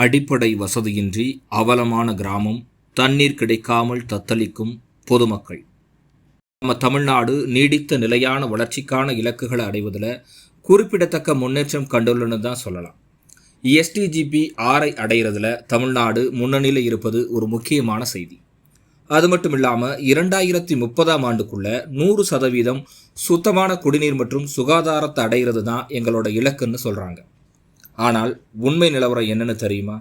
அடிப்படை வசதியின்றி அவலமான கிராமம், தண்ணீர் கிடைக்காமல் தத்தளிக்கும் பொதுமக்கள். நம்ம தமிழ்நாடு நீடித்த நிலையான வளர்ச்சிக்கான இலக்குகளை அடைவதில் குறிப்பிடத்தக்க முன்னேற்றம் கண்டுள்ளன்னு தான் சொல்லலாம். எஸ்டிஜிபி 6 அடைகிறதுல தமிழ்நாடு முன்னணியில் இருப்பது ஒரு முக்கியமான செய்தி. அது மட்டும் இல்லாமல் 2030ஆம் ஆண்டுக்குள்ள 100% சுத்தமான குடிநீர் மற்றும் சுகாதாரத்தை அடைகிறது தான் எங்களோட இலக்குன்னு சொல்கிறாங்க. ஆனால் உண்மை நிலவரம் என்னன்னு தெரியுமா?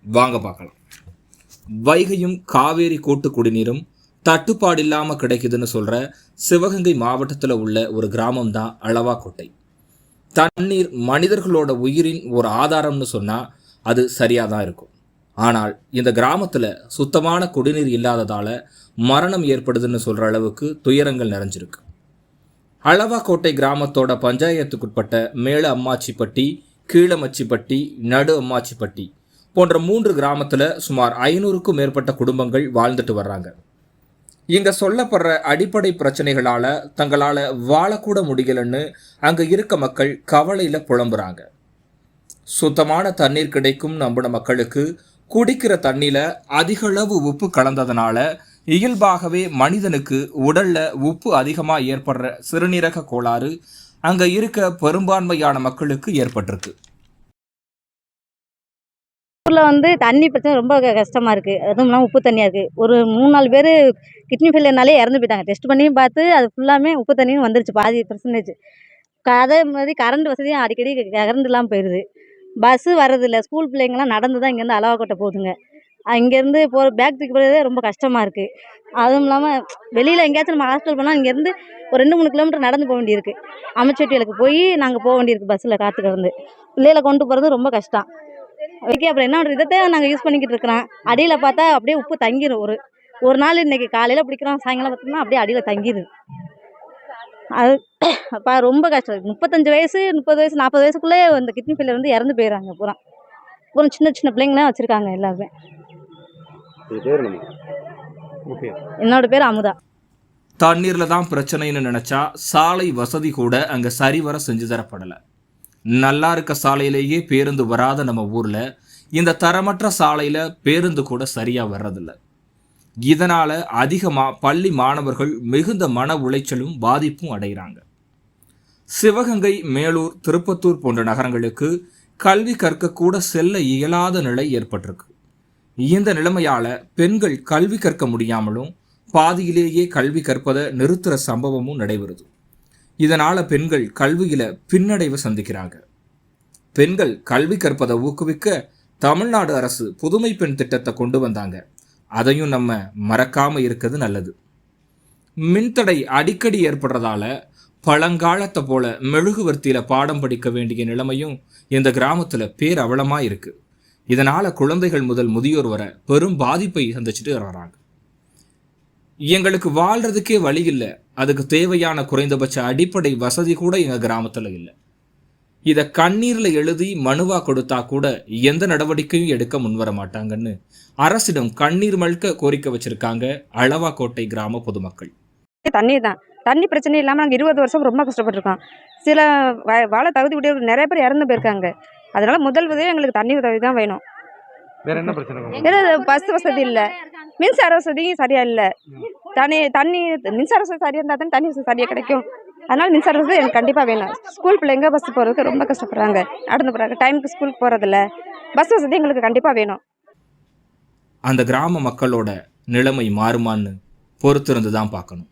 வாங்க பார்க்கலாம். வைகையும் காவேரி கூட்டு குடிநீரும் தட்டுப்பாடு இல்லாமல் கிடைக்குதுன்னு சொல்கிற சிவகங்கை மாவட்டத்தில் உள்ள ஒரு கிராமம் தான் அளவாக்கோட்டை. தண்ணீர் மனிதர்களோட உயிரின் ஒரு ஆதாரம்னு சொன்னால் அது சரியாக தான் இருக்கும். ஆனால் இந்த கிராமத்தில் சுத்தமான குடிநீர் இல்லாததால் மரணம் ஏற்படுதுன்னு சொல்கிற அளவுக்கு துயரங்கள் நிறைஞ்சிருக்கு. அளவாக்கோட்டை கிராமத்தோட பஞ்சாயத்துக்குட்பட்ட மேல அம்மாச்சிப்பட்டி, கீழமச்சிப்பட்டி, நடு அம்மாச்சிப்பட்டி போன்ற 3 கிராமத்தில் சுமார் 500க்கும் மேற்பட்ட குடும்பங்கள் வாழ்ந்துட்டு வர்றாங்க. இங்கே சொல்லப்படுற அடிப்படை பிரச்சனைகளால் தங்களால் வாழக்கூட முடியலன்னு அங்கே இருக்க மக்கள் கவலையில் புலம்புறாங்க. சுத்தமான தண்ணீர் கிடைக்கும் நம்பின மக்களுக்கு குடிக்கிற தண்ணியில் அதிகளவு உப்பு கலந்ததுனால இயல்பாகவே மனிதனுக்கு உடலில் உப்பு அதிகமாக ஏற்படுற சிறுநீரக கோளாறு அங்கே இருக்க பெரும்பான்மையான மக்களுக்கு ஏற்பட்டிருக்கு. ஊரில் தண்ணி பிரச்சனை ரொம்ப கஷ்டமாக இருக்குது. அதுவும் இல்லாமல் உப்பு தண்ணியாக இருக்குது. ஒரு 3-4 பேர் கிட்னி ஃபெயிலியர்னாலே இறந்து போயிட்டாங்க. டெஸ்ட் பண்ணியும் பார்த்து அது ஃபுல்லாமே உப்பு தண்ணியும் வந்துருச்சு, பாதி பர்சன்டேஜ். அதே மாதிரி கரண்ட் வசதியும் அடிக்கடி கரண்ட் இல்லாமல் போயிடுது. பஸ்ஸு வர்றதில்ல. ஸ்கூல் பிள்ளைங்கள்லாம் நடந்து தான் இங்கேருந்து அளவாக்கோட்டை போகுதுங்க. இங்கேருந்து போகிற பேக் தூக்கி போகிறதே ரொம்ப கஷ்டமாக இருக்குது. அதுவும் இல்லாமல் வெளியில் எங்கேயாச்சும் நம்ம ஹாஸ்டல் போனால் இங்கேருந்து ஒரு 2-3 கிலோமீட்டர் நடந்து போக வேண்டியிருக்கு. அமைச்சட்டிகளுக்கு போய் நாங்கள் போக வேண்டியிருக்கு பஸ்ஸில் காற்றுக்கிடந்து. பிள்ளைகளை கொண்டு போகிறது ரொம்ப கஷ்டம். ஓகே, அப்புறம் என்ன பண்ணுறது? இதைத்தான் நாங்கள் யூஸ் பண்ணிக்கிட்டு இருக்கிறோம். அடியில் பார்த்தா அப்படியே உப்பு தங்கிடும். ஒரு நாள் இன்றைக்கி காலையில் பிடிக்கிறோம், சாயங்காலம் பார்த்தோம்னா அப்படியே அடியில் தங்கிடுது. அது அப்போ ரொம்ப கஷ்டம். 35 வயசு, 30 வயசு, 40 வயசுக்குள்ளே இந்த கிட்னி ஃபெயிலியர் இறந்து போயிடுறாங்க. பூரா சின்ன சின்ன பிள்ளைங்களாம் வச்சுருக்காங்க எல்லாருமே. என்னோட பேர் அமுதா. தண்ணீரில் தான் பிரச்சனைன்னு நினச்சா சாலை வசதி கூட அங்கே சரிவர செஞ்சு தரப்படலை. நல்லா இருக்க சாலையிலேயே பேருந்து வராத நம்ம ஊரில் இந்த தரமற்ற சாலையில் பேருந்து கூட சரியாக வர்றதில்லை. இதனால் அதிகமாக பள்ளி மாணவர்கள் மிகுந்த மன உளைச்சலும் பாதிப்பும் அடைகிறாங்க. சிவகங்கை, மேலூர், திருப்பத்தூர் போன்ற நகரங்களுக்கு கல்வி கற்கக்கூட செல்ல இயலாத நிலை ஏற்பட்டிருக்கு. இந்த நிலைமையால் பெண்கள் கல்வி கற்க முடியாமலும் பாதியிலேயே கல்வி கற்பதை நிறுத்துகிற சம்பவமும் நடைபெறுது. இதனால் பெண்கள் கல்வியில் பின்னடைவை சந்திக்கிறாங்க. பெண்கள் கல்வி கற்பதை ஊக்குவிக்க தமிழ்நாடு அரசு புதுமை பெண் திட்டத்தை கொண்டு வந்தாங்க. அதையும் நம்ம மறக்காமல் இருக்கிறது நல்லது. மின்தடை அடிக்கடி ஏற்படுறதால பழங்காலத்தை போல மெழுகுவர்த்தியில் பாடம் படிக்க வேண்டிய நிலைமையும் இந்த கிராமத்தில் பேரவலமாக இருக்குது. இதனால் குழந்தைகள் முதல் முதியோர் வர பெரும் பாதிப்பை சந்திச்சுட்டு வர்றாங்க. எங்களுக்கு வாழ்கிறதுக்கே வழி இல்லை, அதுக்கு தேவையான குறைந்தபட்ச அடிப்படை வசதி கூட எங்கள் கிராமத்தில் இல்லை. இதை கண்ணீரில் எழுதி மனுவாக கொடுத்தா கூட எந்த நடவடிக்கையும் எடுக்க முன்வர மாட்டாங்கன்னு அரசிடம் கண்ணீர் மல்க கோரிக்கை வச்சிருக்காங்க அளவாக்கோட்டை கிராம பொதுமக்கள். தண்ணி பிரச்சனை இல்லாமல் நாங்கள் 20 வருஷம் ரொம்ப கஷ்டப்பட்டுருக்கோம். சில வாழ தகுதி விட்டு நிறைய பேர் இறந்து போயிருக்காங்க. அதனால முதல் உதவி எங்களுக்கு தண்ணி உதவி தான் வேணும். வேற பஸ் வசதி இல்லை, மின்சார வசதியும் சரியா இல்லை. தண்ணி மின்சார வசதி சரியாக இருந்தால் தான் தண்ணி வசதி சரியாக கிடைக்கும். அதனால மின்சார வசதி எனக்கு கண்டிப்பாக வேணும். ஸ்கூல் பிள்ளைங்க பஸ் போகிறதுக்கு ரொம்ப கஷ்டப்படுறாங்க, நடந்து போகிறாங்க, டைமுக்கு ஸ்கூலுக்கு போகிறதில்ல. பஸ் வசதி எங்களுக்கு கண்டிப்பாக வேணும். அந்த கிராம மக்களோட நிலைமை மாறுமான்னு பொறுத்திருந்து தான் பார்க்கணும்.